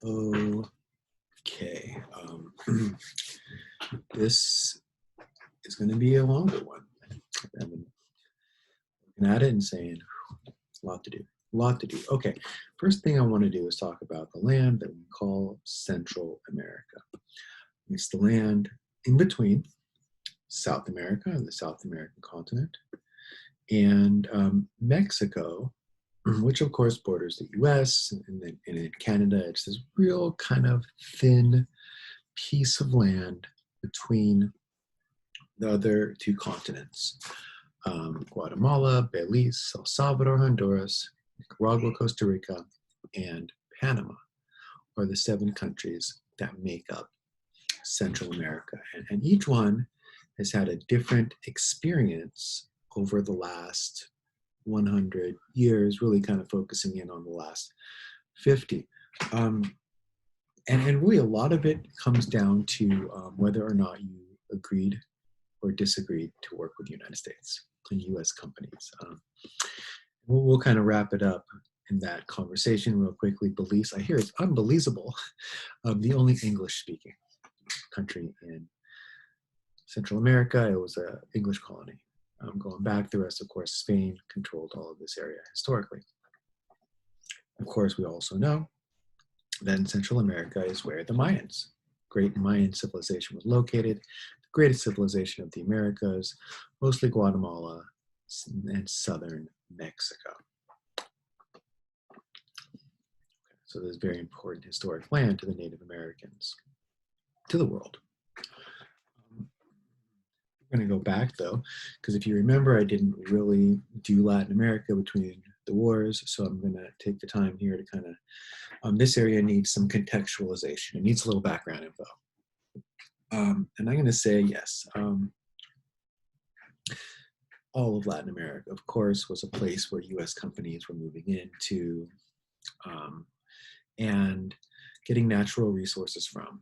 Okay. This is going to be a longer one. I've been looking at it and saying, a lot to do. A lot to do. Okay. First thing I want to do is talk about the land that we call Central America. It's the land in between South America and the South American continent and Mexico, which of course borders the US, and then in Canada. It's this real kind of thin piece of land between the other two continents. Guatemala, Belize, El Salvador, Honduras, Nicaragua, Costa Rica, and Panama are the 7 countries that make up Central America. And each one has had a different experience over the last 100 years, really kind of focusing in on the last 50. And really a lot of it comes down to whether or not you agreed or disagreed to work with the United States and US companies. We'll kind of wrap it up in that conversation real quickly. Belize, I hear it's unbelievable, the only English-speaking country in Central America. It was an English colony. Going back, the rest, of course, Spain controlled all of this area historically. Of course, we also know that in Central America is where the Mayans, great Mayan civilization, was located, the greatest civilization of the Americas, mostly Guatemala and southern Mexico. So this is very important historic land to the Native Americans, to the world. We're going to go back though, because if you remember, I didn't really do Latin America between the wars, so I'm going to take the time here to kind of, this area needs some contextualization. It needs a little background info. And I'm going to say yes. All of Latin America, of course, was a place where US companies were moving into and getting natural resources from.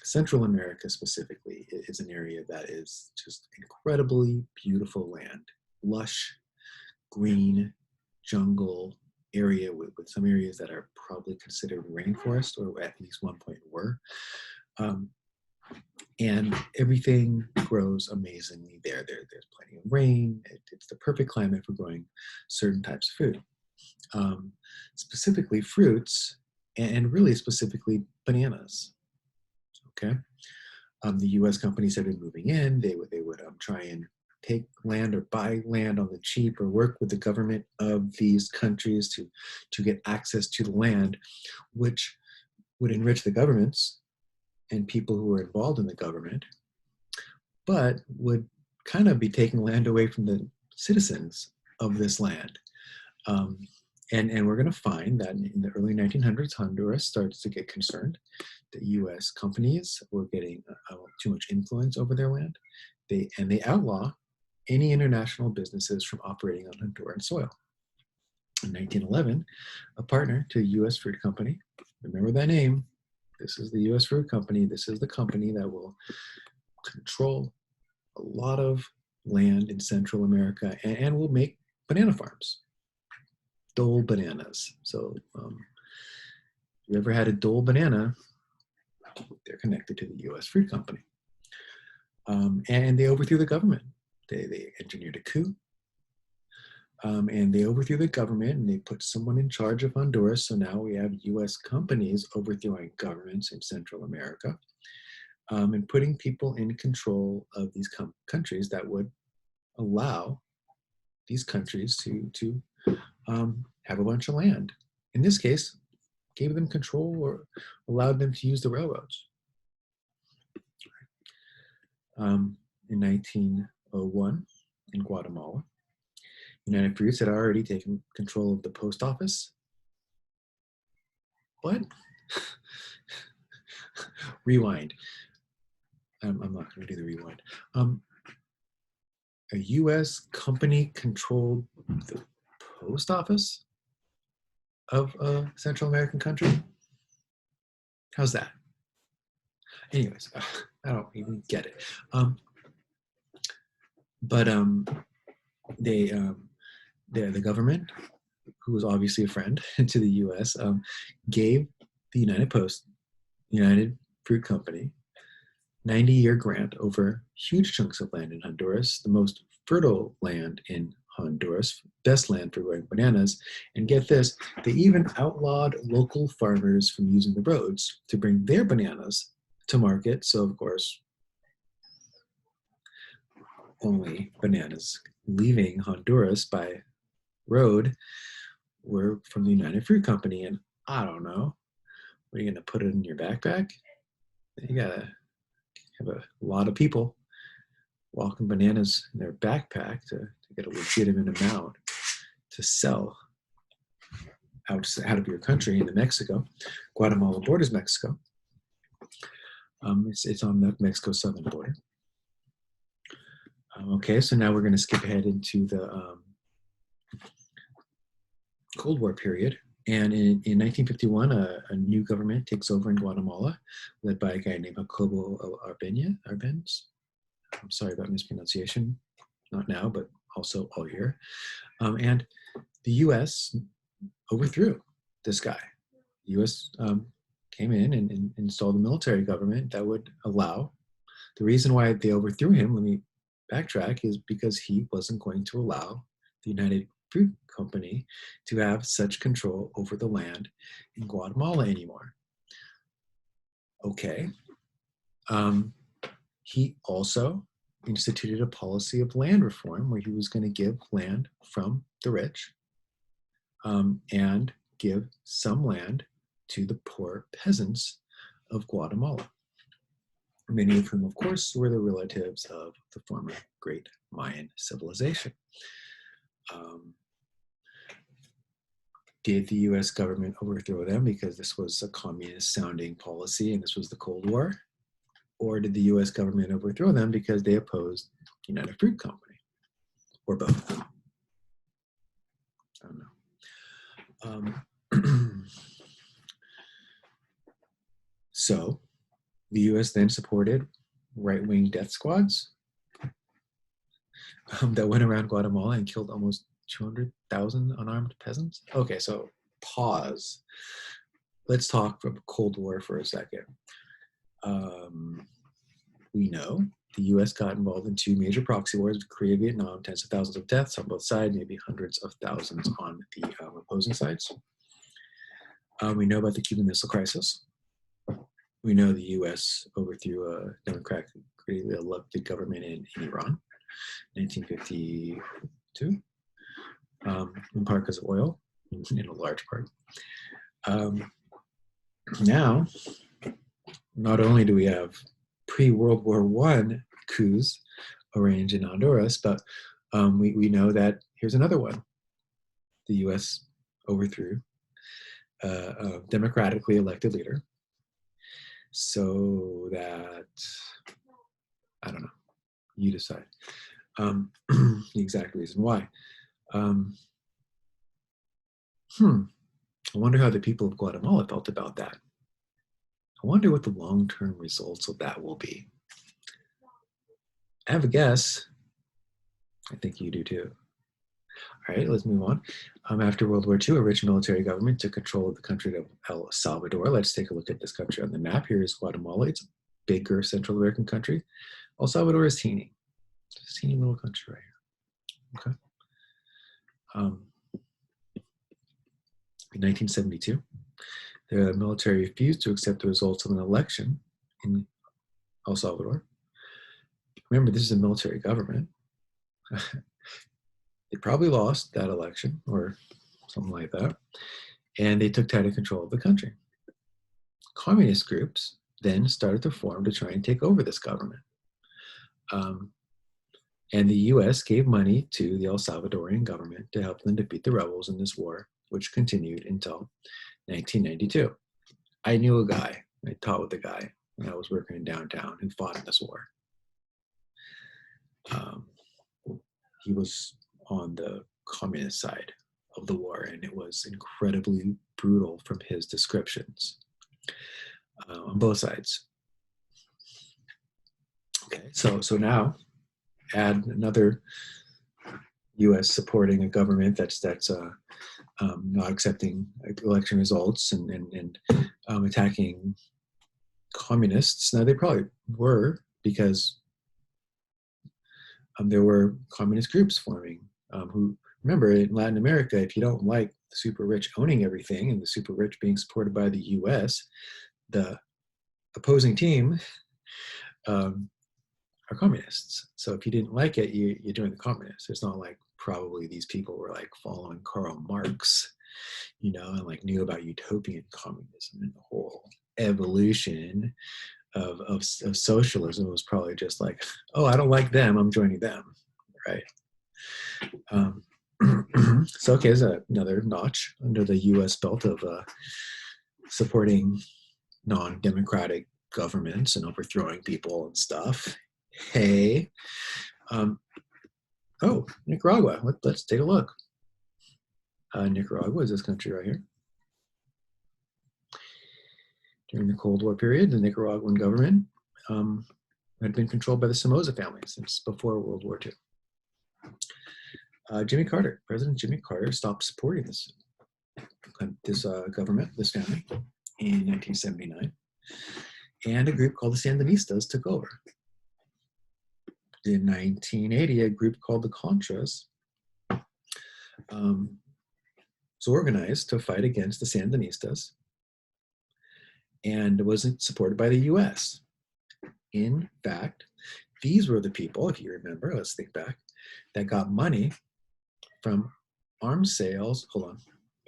Central America specifically is an area that is just incredibly beautiful land, lush, green, jungle area with some areas that are probably considered rainforest, or at least one point were. And everything grows amazingly there. There's plenty of rain. It's the perfect climate for growing certain types of food, specifically fruits, and really specifically bananas. Okay, the U.S. companies have been moving in. They would try and take land or buy land on the cheap, or work with the government of these countries to get access to the land, which would enrich the governments and people who were involved in the government, but would kind of be taking land away from the citizens of this land. And we're going to find that in the early 1900s, Honduras starts to get concerned that U.S. companies were getting too much influence over their land. They outlaw any international businesses from operating on Honduran soil. In 1911, a partner to a U.S. fruit company, remember that name, this is the U.S. fruit company, this is the company that will control a lot of land in Central America and will make banana farms. Dole bananas. So if you ever had a Dole banana, they're connected to the U.S. fruit company. And they overthrew the government. They engineered a coup. And they overthrew the government, and they put someone in charge of Honduras. So now we have U.S. companies overthrowing governments in Central America, and putting people in control of these countries that would allow these countries to have a bunch of land. In this case, gave them control or allowed them to use the railroads. In 1901, in Guatemala, United Fruits had already taken control of the post office. What? Rewind. I'm not going to do the rewind. A U.S. company controlled the post office of a Central American country? How's that? Anyways, I don't even get it. The government, who was obviously a friend to the U.S., gave the United Fruit Company 90-year grant over huge chunks of land in Honduras, the most fertile land in Honduras, best land for growing bananas. And get this, they even outlawed local farmers from using the roads to bring their bananas to market. So, of course, only bananas leaving Honduras by road were from the United Fruit Company. And I don't know, are you going to put it in your backpack? You got to have a lot of people walking bananas in their backpack to get a legitimate amount to sell out of your country into Mexico. Guatemala borders Mexico. It's on the Mexico southern border. Okay, so now we're going to skip ahead into the Cold War period. And in 1951, a new government takes over in Guatemala, led by a guy named Jacobo Arbenz. I'm sorry about mispronunciation, not now, but also all year. And the U.S. overthrew this guy. The U.S. Came in and installed a military government that would allow. The reason why they overthrew him, let me backtrack, is because he wasn't going to allow the United Fruit Company to have such control over the land in Guatemala anymore. Okay. He also instituted a policy of land reform where he was going to give land from the rich and give some land to the poor peasants of Guatemala, many of whom, of course, were the relatives of the former great Mayan civilization. Did the US government overthrow them because this was a communist-sounding policy and this was the Cold War? Or did the US government overthrow them because they opposed the United Fruit Company? Or both? I don't know. So the US then supported right-wing death squads that went around Guatemala and killed almost 200,000 unarmed peasants. Okay, so pause. Let's talk from Cold War for a second. We know the US got involved in two major proxy wars, Korea, Vietnam, tens of thousands of deaths on both sides, maybe hundreds of thousands on the opposing sides. We know about the Cuban Missile Crisis. We know the US overthrew a democratically elected government in Iran, 1952, in part because of oil, in a large part. Now, not only do we have pre-World War I coups arranged in Honduras, but we know that here's another one. The US overthrew a democratically elected leader so that, I don't know, you decide the exact reason why. I wonder how the people of Guatemala felt about that. I wonder what the long-term results of that will be. I have a guess. I think you do too. All right, let's move on. After World War II, a rich military government took control of the country of El Salvador. Let's take a look at this country on the map. Here is Guatemala. It's a bigger Central American country. El Salvador is teeny. It's a teeny little country right here. Okay. In 1972, the military refused to accept the results of an election in El Salvador. Remember, this is a military government. They probably lost that election or something like that, and they took tighter control of the country. Communist groups then started to form to try and take over this government. And the US gave money to the El Salvadorian government to help them defeat the rebels in this war, which continued until 1992. I knew a guy, I taught with a guy when I was working in downtown who fought in this war. He was on the communist side of the war, and it was incredibly brutal from his descriptions on both sides. Okay, so now add another U.S. supporting a government that's not accepting election results and attacking communists. Now, they probably were, because there were communist groups forming who, remember, in Latin America, if you don't like the super rich owning everything and the super rich being supported by the US, the opposing team um, are communists. So if you didn't like it, you joined the communists. It's not like probably these people were like following Karl Marx, and like knew about utopian communism, and the whole evolution of socialism was probably just like, oh, I don't like them, I'm joining them, right? Um, so okay, there's another notch under the U.S. belt of supporting non-democratic governments and overthrowing people and stuff. Hey, oh, Nicaragua. Let's take a look. Nicaragua is this country right here. During the Cold War period, the Nicaraguan government had been controlled by the Somoza family since before World War II. President Jimmy Carter stopped supporting this government, this family, in 1979, and a group called the Sandinistas took over. In 1980, a group called the Contras was organized to fight against the Sandinistas and wasn't supported by the US. In fact, these were the people, if you remember, let's think back, that got money from arms sales, hold on,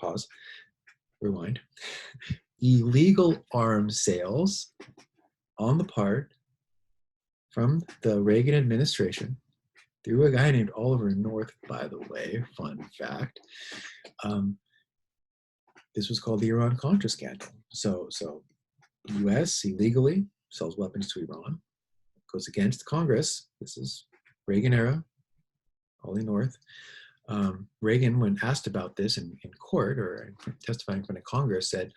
pause, rewind, illegal arms sales on the part from the Reagan administration through a guy named Oliver North, by the way, fun fact. This was called the Iran-Contra scandal. So the US illegally sells weapons to Iran, goes against Congress. This is Reagan era, Ollie North. Reagan, when asked about this in court or testifying in front of Congress, said,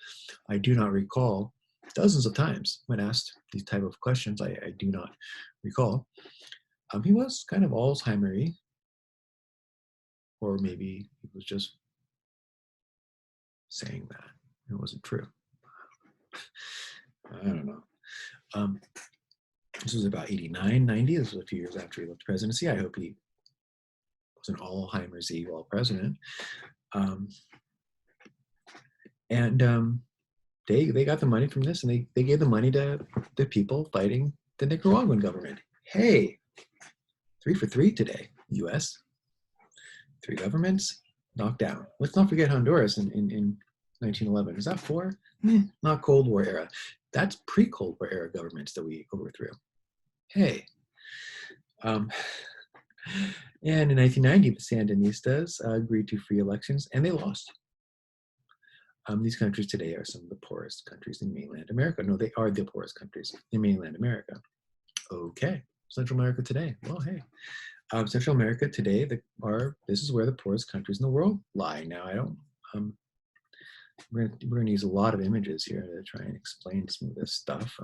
I do not recall, dozens of times when asked these type of questions, I do not recall. He was kind of Alzheimer-y, or maybe he was just saying that. It wasn't true. I don't know. This was about 89, 90. This was a few years after he left the presidency. I hope he wasn't Alzheimer's-y while president. They got the money from this, and they gave the money to the people fighting the Nicaraguan government. Hey, 3 for 3 today, US. 3 governments knocked down. Let's not forget Honduras in 1911. Is that 4? Not Cold War era. That's pre-Cold War era governments that we overthrew. Hey. And in 1990, the Sandinistas agreed to free elections, and they lost. These countries today are some of the poorest countries in mainland America. No, they are the poorest countries in mainland America. Okay, Central America today. Well, hey, Central America today, this is where the poorest countries in the world lie. Now, I don't. We're going to use a lot of images here to try and explain some of this stuff.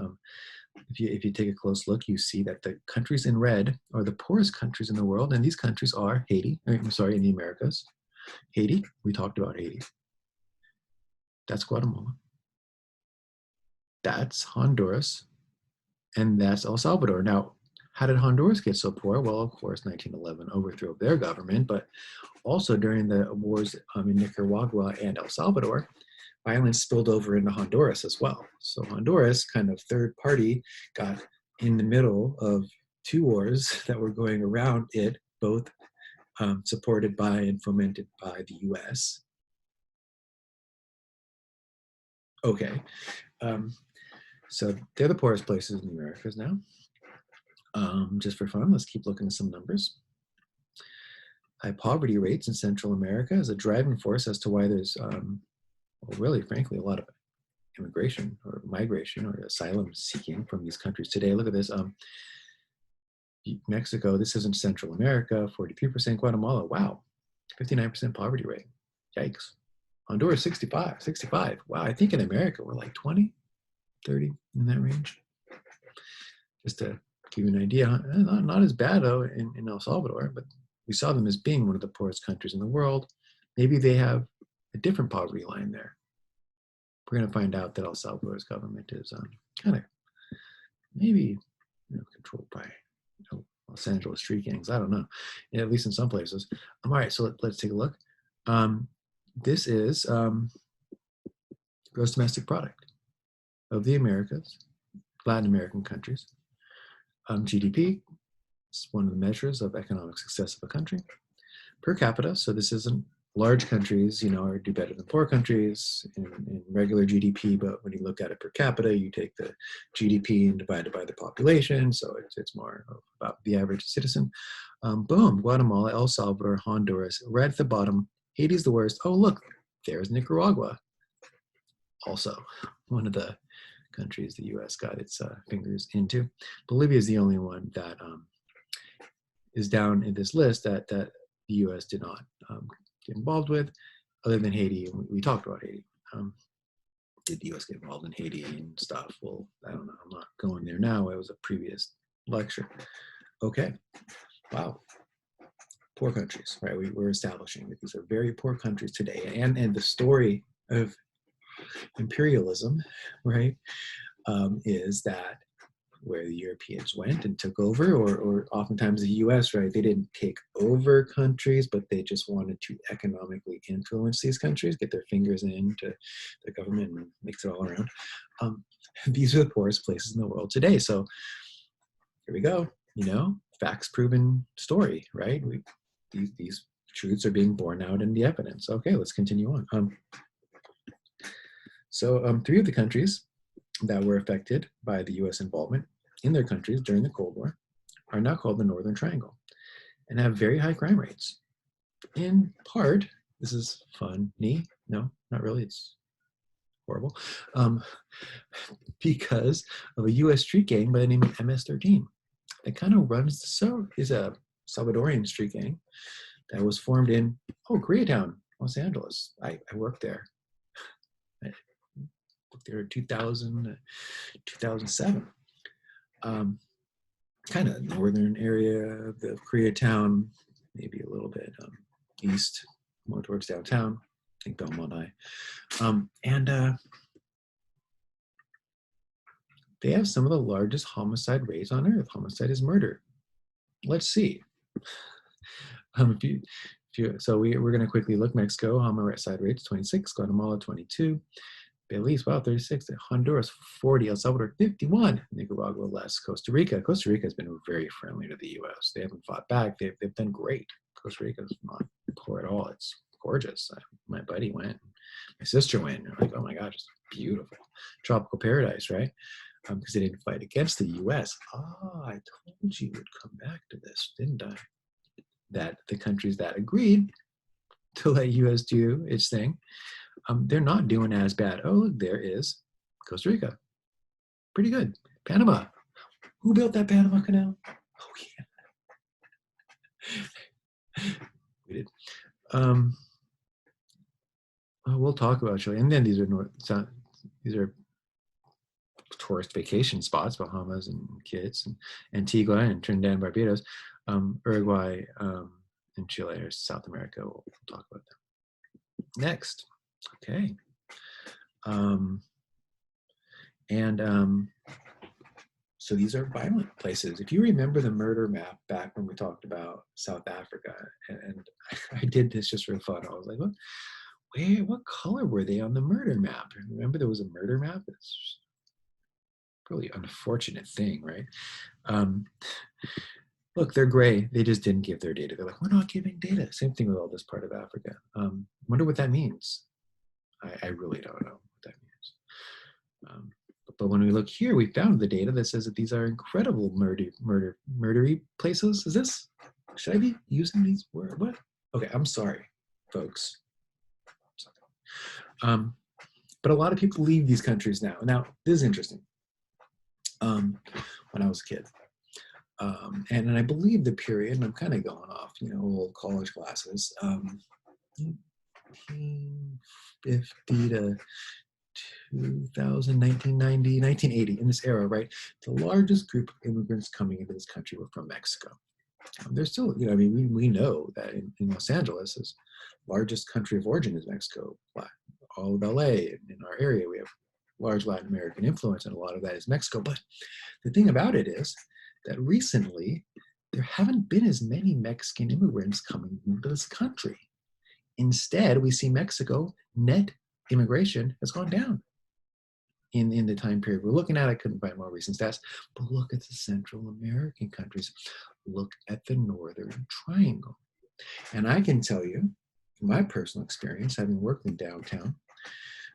If you take a close look, you see that the countries in red are the poorest countries in the world, and these countries are Haiti. I'm sorry, in the Americas. Haiti. We talked about Haiti. That's Guatemala. That's Honduras. And that's El Salvador. Now, how did Honduras get so poor? Well, of course, 1911 overthrew their government, but also during the wars in Nicaragua and El Salvador, violence spilled over into Honduras as well. So Honduras, kind of third party, got in the middle of 2 wars that were going around it, both supported by and fomented by the US. Okay, so they're the poorest places in the Americas now. Just for fun, let's keep looking at some numbers. High poverty rates in Central America is a driving force as to why there's, well, really, frankly, a lot of immigration or migration or asylum seeking from these countries today. Look at this. Mexico, this isn't Central America, 43%. Guatemala, wow, 59% poverty rate. Yikes. Honduras, 65. Wow, I think in America we're like 20, 30 in that range. Just to give you an idea, not as bad though in El Salvador, but we saw them as being one of the poorest countries in the world. Maybe they have a different poverty line there. we're going to find out that El Salvador's government is kind of maybe controlled by Los Angeles street gangs. I don't know, at least in some places. All right, so let's take a look. This is gross domestic product of the Americas, Latin American countries. GDP is one of the measures of economic success of a country. Per capita, so this isn't large countries, or do better than poor countries in regular GDP, but when you look at it per capita, you take the GDP and divide it by the population, so it's more about the average citizen. Boom, Guatemala, El Salvador, Honduras, right at the bottom. Haiti's the worst. Oh, look, there's Nicaragua. Also, one of the countries the U.S. got its fingers into. Bolivia is the only one that is down in this list that the U.S. did not get involved with, other than Haiti. We talked about Haiti. Did the U.S. get involved in Haiti and stuff? Well, I don't know. I'm not going there now. It was a previous lecture. Okay. Wow. Poor countries, right? We're establishing that these are very poor countries today. And the story of imperialism, right, is that where the Europeans went and took over, or oftentimes the US, right, they didn't take over countries, but they just wanted to economically influence these countries, get their fingers into the government and mix it all around. These are the poorest places in the world today. So here we go, facts proven story, right? These truths are being borne out in the evidence. Okay, let's continue on. So 3 of the countries that were affected by the US involvement in their countries during the Cold War are now called the Northern Triangle and have very high crime rates. In part, this is funny. No, not really. It's horrible. Because of a US street gang by the name of MS-13 that kind of is a Salvadorian street gang that was formed in, Koreatown, Los Angeles. I worked there. There 2000, 2007. Kind of northern area of the Koreatown, maybe a little bit east, more towards downtown. I think Belmont High. They have some of the largest homicide rates on earth. Homicide is murder. Let's see. So we're going to quickly look. Mexico, homicide rates 26, Guatemala 22, Belize, 36, Honduras 40, El Salvador 51, Nicaragua less, Costa Rica has been very friendly to the U.S. They haven't fought back. They've done great. Costa Rica is not poor at all. It's gorgeous. My buddy went. My sister went. They're like, oh my gosh, it's beautiful. Tropical paradise, right? Because they didn't fight against the U.S. I told you we'd come back to this, didn't I? That the countries that agreed to let U.S. do its thing, they're not doing as bad. Oh, look, there is Costa Rica. Pretty good. Panama. Who built that Panama Canal? Oh, yeah. We did. We'll talk about Chile. And then these are tourist vacation spots, Bahamas and Kitts and Antigua and Trinidad and Barbados, Uruguay and Chile or South America. We'll talk about them next. Okay. So these are violent places. If you remember the murder map back when we talked about South Africa, and I did this just for fun. I was like, what color were they on the murder map? Remember there was a murder map? It's really unfortunate thing, right? Look, they're gray. They just didn't give their data. They're like, we're not giving data. Same thing with all this part of Africa. Wonder what that means. I really don't know what that means. But when we look here, we found the data that says that these are incredible murdery places. Should I be using these words? What? Okay, I'm sorry, folks. But a lot of people leave these countries now. Now, this is interesting. When I was a kid, and I believe the period, and I'm kind of going off, old college classes, 1950 to 2000, 1990, 1980, in this era, right? The largest group of immigrants coming into this country were from Mexico. There's still, we know that in Los Angeles, the largest country of origin is Mexico. all of LA. In our area, we have large Latin American influence, and a lot of that is Mexico. But the thing about it is that recently, there haven't been as many Mexican immigrants coming into this country. Instead, we see Mexico, net immigration has gone down in the time period we're looking at. I couldn't find more recent stats, but look at the Central American countries. Look at the Northern Triangle. And I can tell you, from my personal experience, having worked in downtown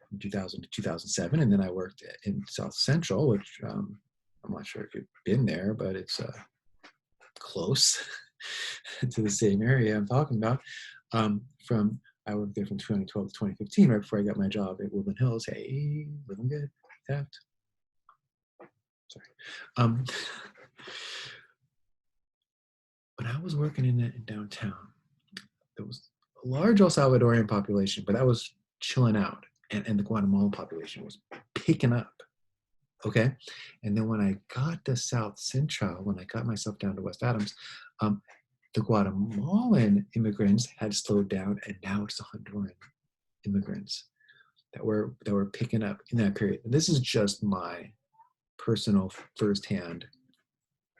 from 2000 to 2007, and then I worked in South Central, which I'm not sure if you've been there, but it's close to the same area I'm talking about. I worked there from 2012 to 2015, right before I got my job at Woodland Hills. Hey, living good, Taft. Sorry. When I was working in downtown, there was a large El Salvadorian population, but that was chilling out, and the Guatemalan population was picking up. Okay, and then when I got to South Central, when I got myself down to West Adams, the Guatemalan immigrants had slowed down, and now it's the Honduran immigrants that were picking up in that period. And this is just my personal firsthand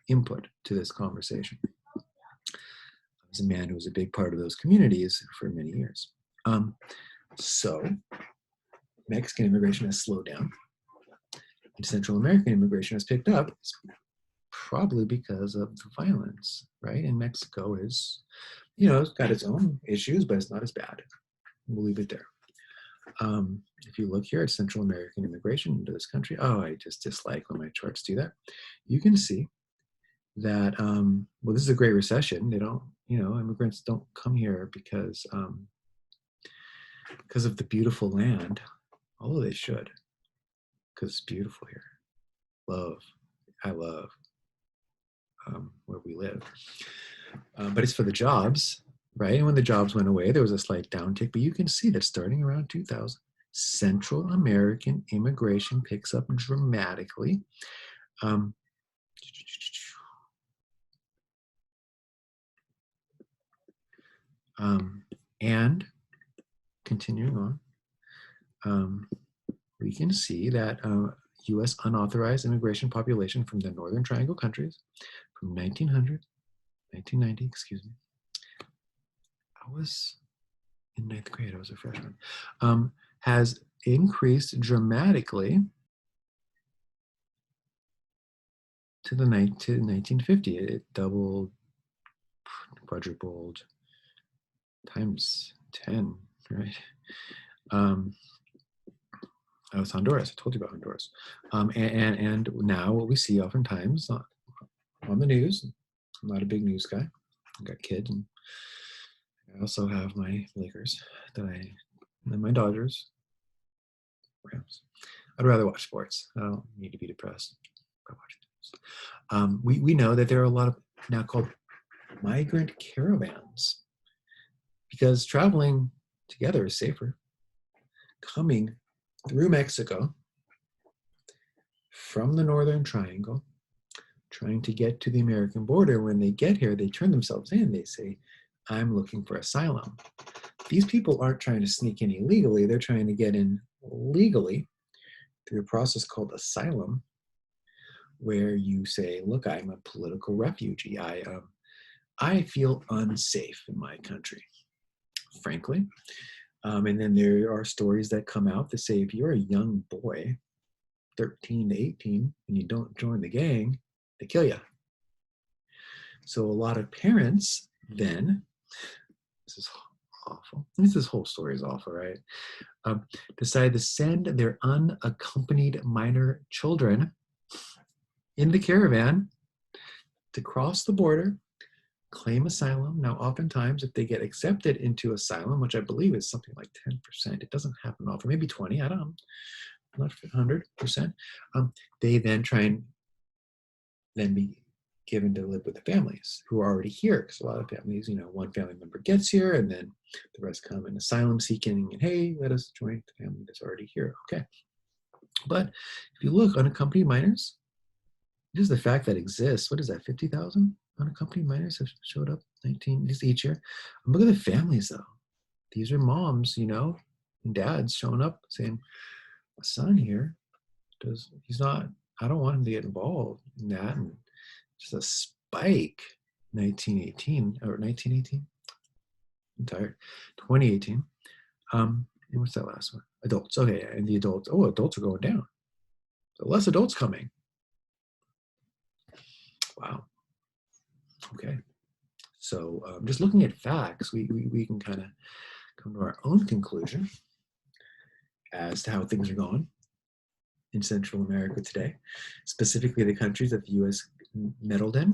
input to this conversation. I was a man who was a big part of those communities for many years. So Mexican immigration has slowed down, and Central American immigration has picked up, probably because of the violence, right? And Mexico is, it's got its own issues, but it's not as bad. We'll leave it there. If you look here at Central American immigration into this country, I just dislike when my charts do that. You can see that, this is a great recession. They don't, immigrants don't come here because of the beautiful land, although they should, because it's beautiful here. I love where we live. But it's for the jobs, right? And when the jobs went away, there was a slight downtick, but you can see that starting around 2000, Central American immigration picks up dramatically. And continuing on, we can see that U.S. unauthorized immigration population from the Northern Triangle countries from 1990, excuse me. I was in 9th grade, I was a freshman, has increased dramatically to 1950. It doubled, quadrupled, times 10, right? That was Honduras. I told you about Honduras. And now what we see oftentimes on the news, I'm not a big news guy. I've got kids, and I also have my Lakers and my Dodgers, Rams. I'd rather watch sports. I don't need to be depressed by watching news. We know that there are a lot of now called migrant caravans, because traveling together is safer. Coming through Mexico from the Northern Triangle, trying to get to the American border. When they get here, they turn themselves in. They say, I'm looking for asylum. These people aren't trying to sneak in illegally. They're trying to get in legally through a process called asylum, where you say, look, I'm a political refugee. I feel unsafe in my country, frankly. And then there are stories that come out that say, if you're a young boy, 13 to 18, and you don't join the gang, they kill you. So a lot of parents then, this is awful. This whole story is awful, right? Decide to send their unaccompanied minor children in the caravan to cross the border, claim asylum. Now, oftentimes, if they get accepted into asylum, which I believe is something like 10%, it doesn't happen often, maybe 20, I don't know, not 100%. They then try and then be given to live with the families who are already here, because a lot of families, one family member gets here, and then the rest come in asylum seeking, and hey, let us join the family that's already here. Okay. But if you look, unaccompanied minors, just the fact that exists, what is that, 50,000 unaccompanied minors have showed up just each year. And look at the families, though. These are moms, and dads showing up saying, my son here he's not, I don't want him to get involved in that. And just a spike, 1918 or 1918. I'm tired. 2018. And what's that last one? Adults. Okay, and the adults. Oh, adults are going down. So less adults coming. Wow. Okay. So just looking at facts, we can kind of come to our own conclusion as to how things are going in Central America today, specifically the countries that the U.S. meddled in.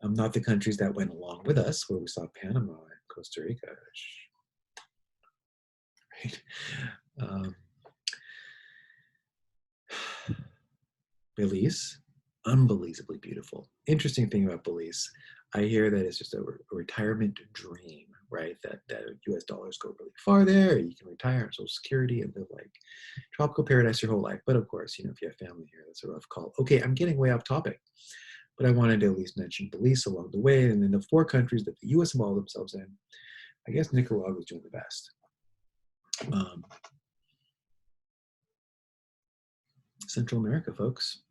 Not the countries that went along with us, where we saw Panama and Costa Rica. Right? Belize, unbelievably beautiful. Interesting thing about Belize, I hear that it's just a retirement dream, right? That US dollars go really far there. You can retire on Social Security and live like tropical paradise your whole life. But of course, if you have family here, that's a rough call. Okay, I'm getting way off topic, but I wanted to at least mention Belize along the way. And then the 4 countries that the US involved themselves in, I guess Nicaragua is doing the best. Central America, folks.